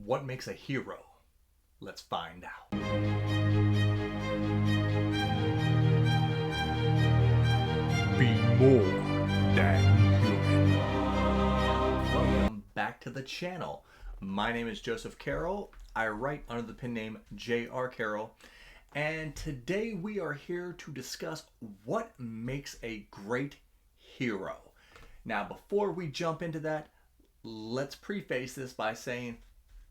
What makes a hero? Let's find out. Be more than human. Welcome back to the channel. My name is Joseph Carroll. I write under the pen name J.R. Carroll. And today we are here to discuss what makes a great hero. Now, before we jump into that, let's preface this by saying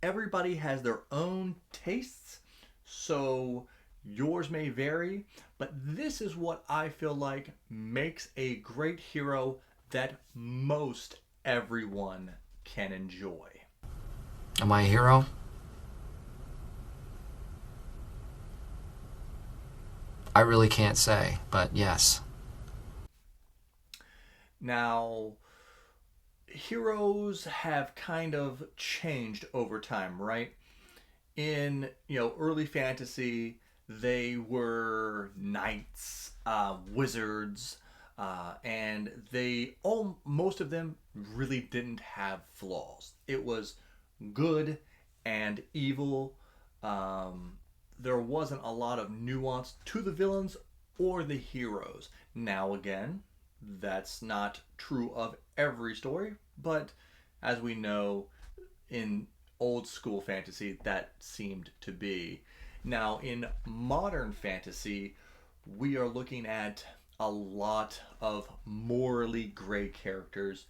everybody has their own tastes, so yours may vary, but this is what I feel like makes a great hero that most everyone can enjoy. Am I a hero? I really can't say, but yes. Now, heroes have kind of changed over time, right? In early fantasy, they were knights, wizards, and most of them really didn't have flaws. It was good and evil. There wasn't a lot of nuance to the villains or the heroes. Now again, that's not true of every story, but as we know, in old school fantasy, that seemed to be. Now, in modern fantasy, we are looking at a lot of morally gray characters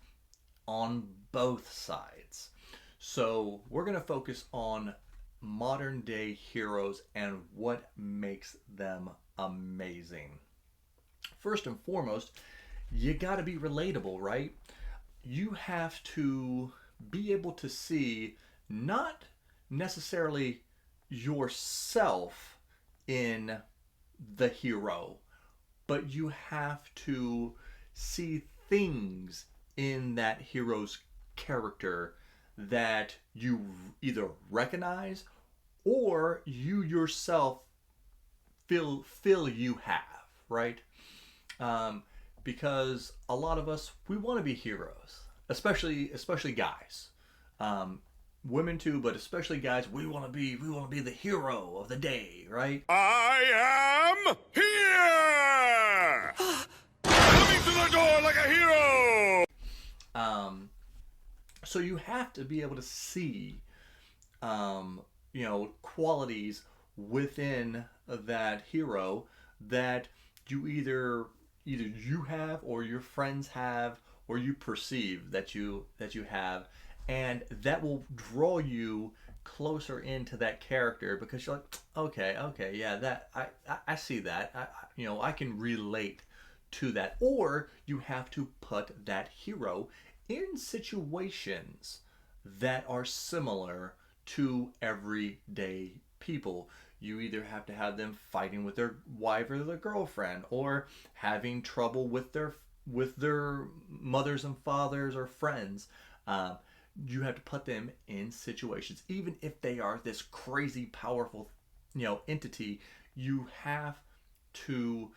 on both sides. So we're going to focus on modern day heroes and what makes them amazing. First and foremost, you got to be relatable, right? You have to be able to see not necessarily yourself in the hero, but you have to see things in that hero's character that you either recognize or you yourself feel you have, right? Because a lot of us, we want to be heroes, especially guys. Women too, but especially guys. We want to be the hero of the day, right? I am here, coming to the door like a hero. So you have to be able to see, qualities within that hero that you either you have or your friends have or you perceive that you have, and that will draw you closer into that character because you're like, okay, yeah, that I see that, I can relate to that. Or you have to put that hero in situations that are similar to everyday people. You either have to have them fighting with their wife or their girlfriend, or having trouble with their mothers and fathers or friends. You have to put them in situations, even if they are this crazy powerful, entity. You have to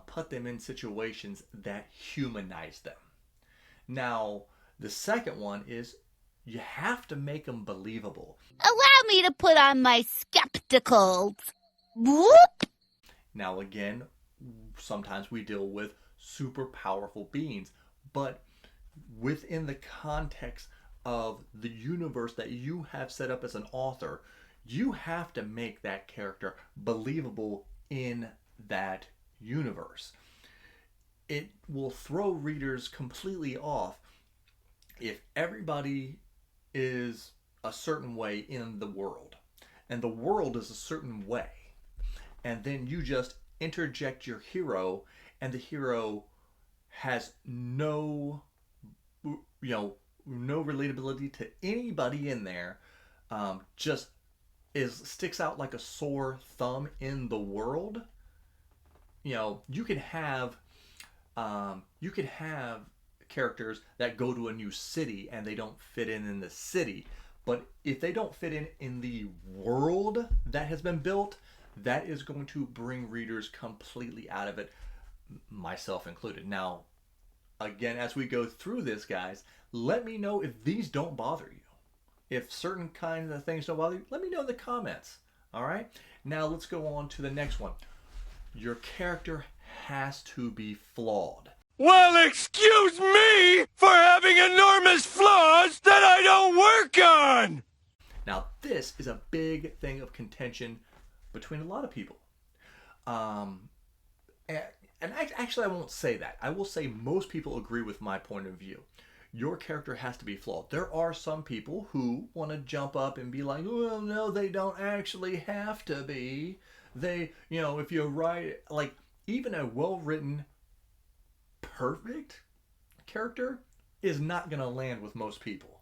put them in situations that humanize them. Now, the second one is you have to make them believable. Allow me to put on my skepticals. Whoop! Now, again, sometimes we deal with super powerful beings, but within the context of the universe that you have set up as an author, you have to make that character believable in that universe. It will throw readers completely off if everybody is a certain way in the world and the world is a certain way, and then you just interject your hero and the hero has no relatability to anybody in there, just sticks out like a sore thumb in the world. You can have characters that go to a new city and they don't fit in the city, but if they don't fit in the world that has been built, that is going to bring readers completely out of it, myself included. Now, again, as we go through this, guys, let me know if these don't bother you. If certain kinds of things don't bother you, let me know in the comments. All right? Now let's go on to the next one. Your character has to be flawed. Well, excuse me for having enormous flaws that I don't work on! Now, this is a big thing of contention between a lot of people. And actually, I won't say that. I will say most people agree with my point of view. Your character has to be flawed. There are some people who want to jump up and be like, well, no, they don't actually have to be. They, if you write, like, even a well-written, perfect character is not going to land with most people.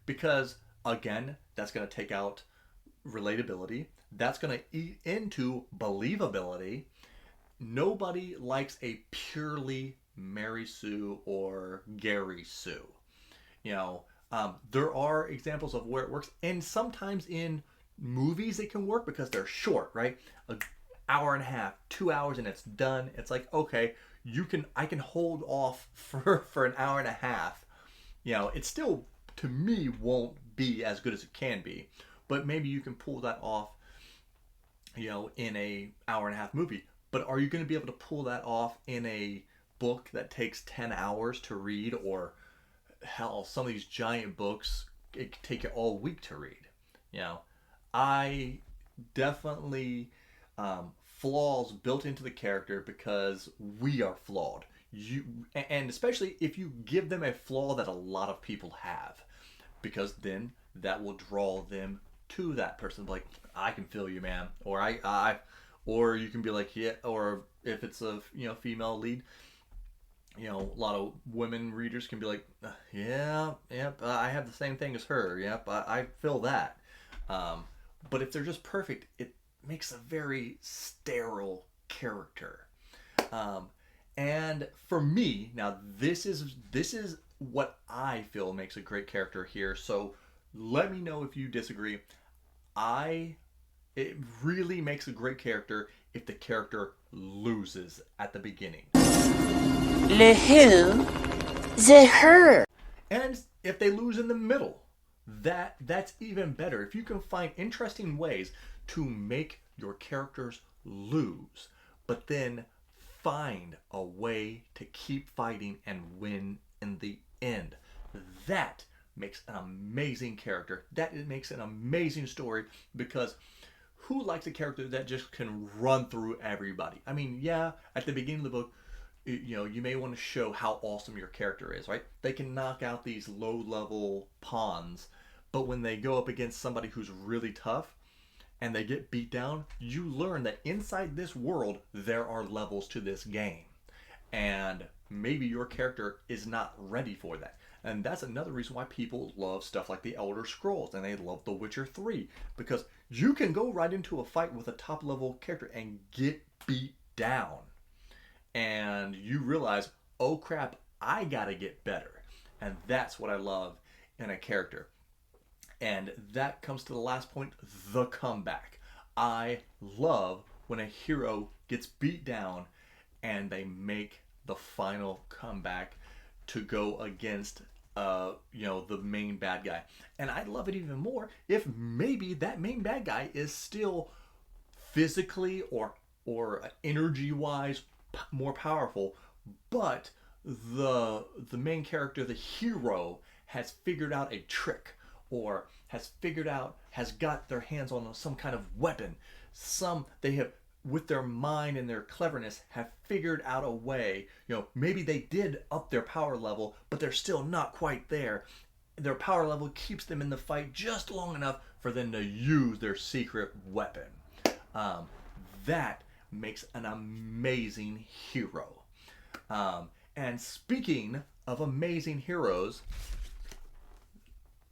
Because, again, that's going to take out relatability. That's going to eat into believability. Nobody likes a purely Mary Sue or Gary Sue. There are examples of where it works, and sometimes in movies it can work because they're short, right? An hour and a half, 2 hours, and it's done. It's like, okay, I can hold off for an hour and a half. It still, to me, won't be as good as it can be, but maybe you can pull that off, in a hour and a half movie. But are you going to be able to pull that off in a book that takes 10 hours to read? Or hell, some of these giant books, it can take you all week to read. I definitely flaws built into the character because we are flawed. And especially if you give them a flaw that a lot of people have, because then that will draw them to that person. Like, I can feel you, man. Or you can be like, yeah, or if it's a female lead, a lot of women readers can be like, yeah, yep, I have the same thing as her. Yep, I feel that. But if they're just perfect, it makes a very sterile character. And for me, now this is what I feel makes a great character here. So let me know if you disagree. It really makes a great character if the character loses at the beginning. Le who? The her. And if they lose in the middle, that's even better. If you can find interesting ways to make your characters lose, but then find a way to keep fighting and win in the end, that makes an amazing character. That makes an amazing story, because who likes a character that just can run through everybody? I mean, yeah, at the beginning of the book, you may want to show how awesome your character is, right? They can knock out these low-level pawns, but when they go up against somebody who's really tough and they get beat down, you learn that inside this world, there are levels to this game. And maybe your character is not ready for that. And that's another reason why people love stuff like the Elder Scrolls, and they love The Witcher 3, because you can go right into a fight with a top level character and get beat down. And you realize, oh crap, I gotta get better. And that's what I love in a character. And that comes to the last point, the comeback. I love when a hero gets beat down and they make the final comeback to go against the main bad guy. And I'd love it even more if maybe that main bad guy is still physically or energy wise more powerful, but the main character, the hero, has figured out a trick, or has got their hands on some kind of weapon. They have, with their mind and their cleverness, have figured out a way. Maybe they did up their power level, but they're still not quite there. Their power level keeps them in the fight just long enough for them to use their secret weapon. That makes an amazing hero. And speaking of amazing heroes,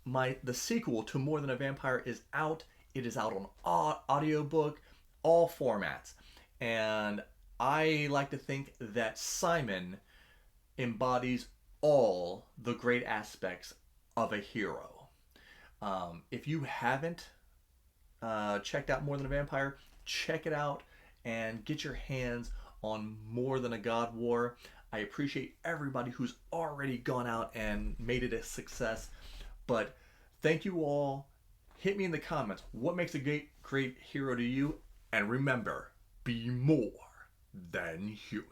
the sequel to More Than a Vampire is out. It is out on audiobook, all formats. And I like to think that Simon embodies all the great aspects of a hero. If you haven't checked out More Than a Vampire, check it out and get your hands on More Than a God War. I appreciate everybody who's already gone out and made it a success. But Thank you all. Hit me in the comments. What makes a great hero to you? And remember, be more than human.